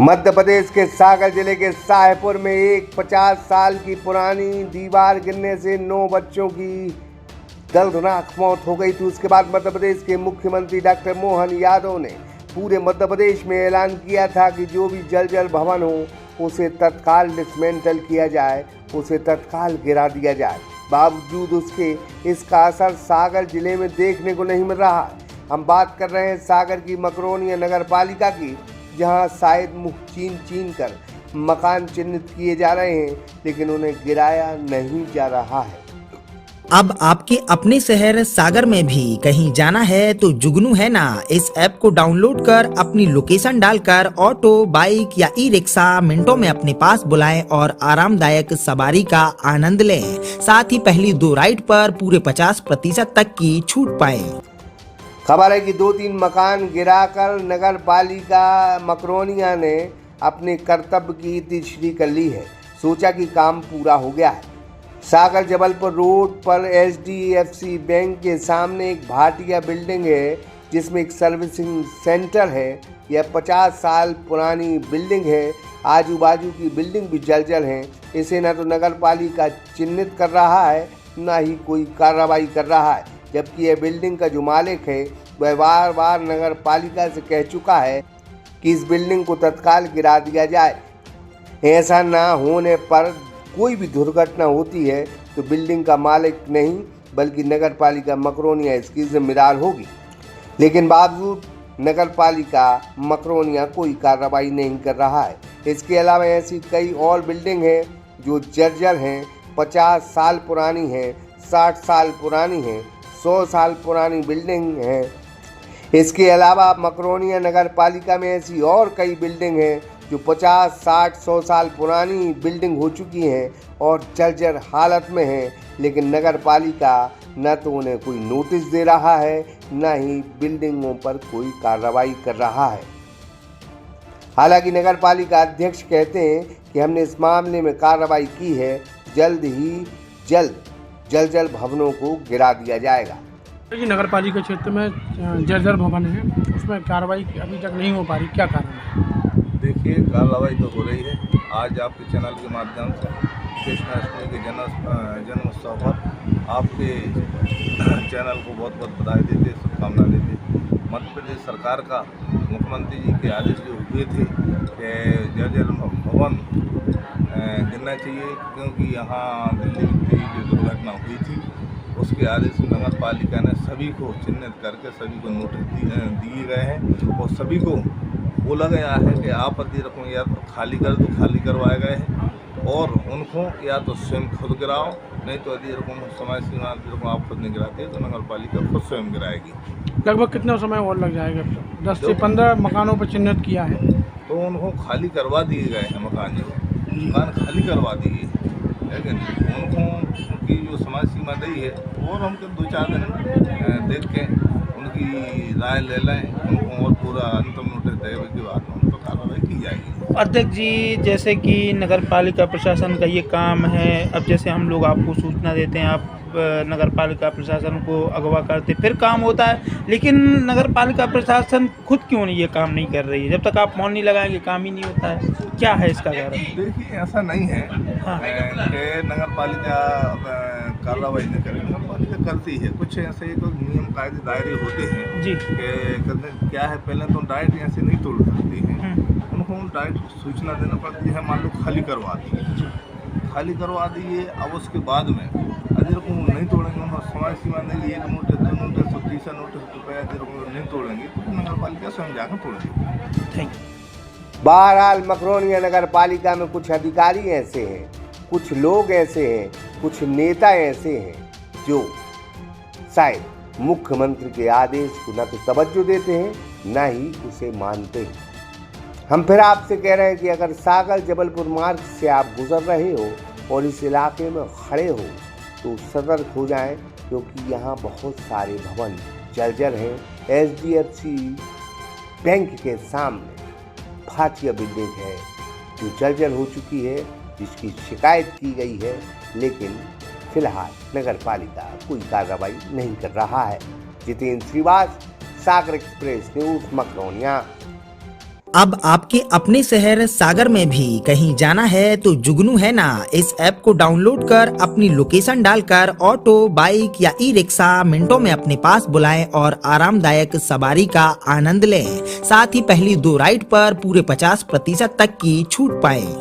मध्य प्रदेश के सागर जिले के शाहपुर में एक 50 साल की पुरानी दीवार गिरने से 9 बच्चों की दर्दनाक मौत हो गई थी। उसके बाद मध्य प्रदेश के मुख्यमंत्री डॉक्टर मोहन यादव ने पूरे मध्य प्रदेश में ऐलान किया था कि जो भी जर्जर भवन हो उसे तत्काल डिसमेंटल किया जाए, उसे तत्काल गिरा दिया जाए। बावजूद उसके इसका असर सागर जिले में देखने को नहीं मिल रहा है। हम बात कर रहे हैं सागर की मकरोनिया नगर पालिका की, जहां शायद मुँह चीन कर मकान चिन्हित किए जा रहे हैं, लेकिन उन्हें गिराया नहीं जा रहा है। अब आपके अपने शहर सागर में भी कहीं जाना है तो जुगनू है ना, इस ऐप को डाउनलोड कर अपनी लोकेशन डालकर ऑटो, बाइक या ई रिक्शा मिनटों में अपने पास बुलाएं और आरामदायक सवारी का आनंद लें। साथ ही पहली 2 राइड पर पूरे 50% तक की छूट पाएं। खबर है कि 2-3 मकान गिराकर नगर पालिका मकरोनिया ने अपने कर्तव्य की तीसरी कर ली है। सोचा कि काम पूरा हो गया है। सागर जबलपुर रोड पर HDFC बैंक के सामने एक भाटिया बिल्डिंग है, जिसमें एक सर्विसिंग सेंटर है। यह 50 साल पुरानी बिल्डिंग है। आजू बाजू की बिल्डिंग भी जर्जर हैं। इसे न तो नगर पालिका चिन्हित कर रहा है, न ही कोई कार्रवाई कर रहा है, जबकि यह बिल्डिंग का जो मालिक है वह बार बार नगर पालिका से कह चुका है कि इस बिल्डिंग को तत्काल गिरा दिया जाए। ऐसा ना होने पर कोई भी दुर्घटना होती है तो बिल्डिंग का मालिक नहीं बल्कि नगर पालिका मकरोनिया इसकी जिम्मेदार होगी। लेकिन बावजूद नगर पालिका मकरोनिया कोई कार्रवाई नहीं कर रहा है। इसके अलावा ऐसी कई और बिल्डिंग हैं जो जर्जर हैं, 50 साल पुरानी हैं, 60 साल पुरानी हैं, 100 साल पुरानी बिल्डिंग हैं। इसके अलावा मकरोनिया नगर पालिका में ऐसी और कई बिल्डिंग हैं जो 50, 60, 100 साल पुरानी बिल्डिंग हो चुकी हैं और जर्जर हालत में हैं, लेकिन नगर पालिका न तो उन्हें कोई नोटिस दे रहा है, न ही बिल्डिंगों पर कोई कार्रवाई कर रहा है। हालांकि नगर पालिका अध्यक्ष कहते हैं कि हमने इस मामले में कार्रवाई की है, जल्द ही जल्द जर्जर भवनों को गिरा दिया जाएगा। नगर पालिका क्षेत्र में जर्जर भवन है, उसमें कार्रवाई अभी तक नहीं हो पा रही, क्या कारण है? देखिए, कार्रवाई तो हो रही है। आज आपके चैनल के माध्यम से कृष्णाष्टमी के जन्म उत्सव पर आपके चैनल को बहुत बहुत बधाई देते, शुभकामना देते। मध्य प्रदेश सरकार का मुख्यमंत्री जी के आदेश जो हुए थे कि जर्जर भवन गिरना चाहिए, क्योंकि यहाँ दिल्ली में जो दुर्घटना हुई थी उसके आदेश नगर पालिका ने सभी को चिन्हित करके सभी को नोटिस दिए गए हैं और सभी को बोला गया है कि आप यदि रखो या तो खाली कर दो, खाली करवाए गए हैं, और उनको या तो स्वयं खुद गिराओ, नहीं तो यदि रकम समय सीमा आप खुद नहीं गिराते तो नगर पालिका खुद स्वयं गिराएगी। लगभग कितना समय और लग जाएगा? 10 से 15 मकानों पर चिन्हित किया है तो उनको खाली करवा दिए गए हैं। मकान खाली करवा दिए, लेकिन उनको की जो समय सीमा दी है और हमको 2-4 दिन देख के उनकी राय ले लें, उनको और पूरा अंतिम नोटिस देने के बाद उन पर कार्रवाई की जाएगी। अध्यक्ष जी, जैसे कि नगर पालिका प्रशासन का ये काम है, अब जैसे हम लोग आपको सूचना देते हैं, आप नगर पालिका प्रशासन को अगवा करते, फिर काम होता है, लेकिन नगर पालिका प्रशासन खुद क्यों नहीं ये काम नहीं कर रही है? जब तक आप मौन नहीं लगाएंगे काम ही नहीं होता है, क्या है इसका कारण? देखिए, ऐसा नहीं है कि नगर पालिका कार्रवाई नहीं करेगी। नगर पालिका करती है, कुछ ऐसे तो नियम कायदे दायरे होते हैं जी कि क्या है, पहले तो डायरेक्ट ऐसे नहीं तोड़ सकती है, उनको डायरेक्ट सूचना देना पड़ती है। मान लो खाली करवा दिए, अब उसके बाद में यदि नहीं तोड़ेंगे, उन्होंने समय सीमा नहीं, 1 नोटिस, 2 नोटिस, तीसरा नोटिस रुपया यदि नहीं तोड़ेंगे तो नगर पालिका स्वयं जाकर तोड़ेगी। बहरहाल मकरोनिया नगर पालिका में कुछ अधिकारी ऐसे हैं, कुछ लोग ऐसे हैं, कुछ नेता ऐसे हैं जो शायद मुख्यमंत्री के आदेश को न तो तवज्जो देते हैं, न ही उसे मानते हैं। हम फिर आपसे कह रहे हैं कि अगर सागर जबलपुर मार्ग से आप गुजर रहे हो और इस इलाके में खड़े हो तो सतर्क हो जाएं, क्योंकि यहाँ बहुत सारे भवन जर्जर हैं। HDFC बैंक के सामने भाटिया बिल्डिंग है जो जर्जर हो चुकी है, जिसकी शिकायत की गई है, लेकिन फिलहाल नगर पालिका कोई कार्रवाई नहीं कर रहा है। जितेंद्र श्रीवास्तव, सागर एक्सप्रेस न्यूज़, मकरोनिया। अब आपके अपने शहर सागर में भी कहीं जाना है तो जुगनू है ना, इस ऐप को डाउनलोड कर अपनी लोकेशन डालकर ऑटो, बाइक या ई रिक्शा मिनटों में अपने पास बुलाएं और आरामदायक सवारी का आनंद लें। साथ ही पहली 2 राइड पर पूरे 50% तक की छूट पाएं।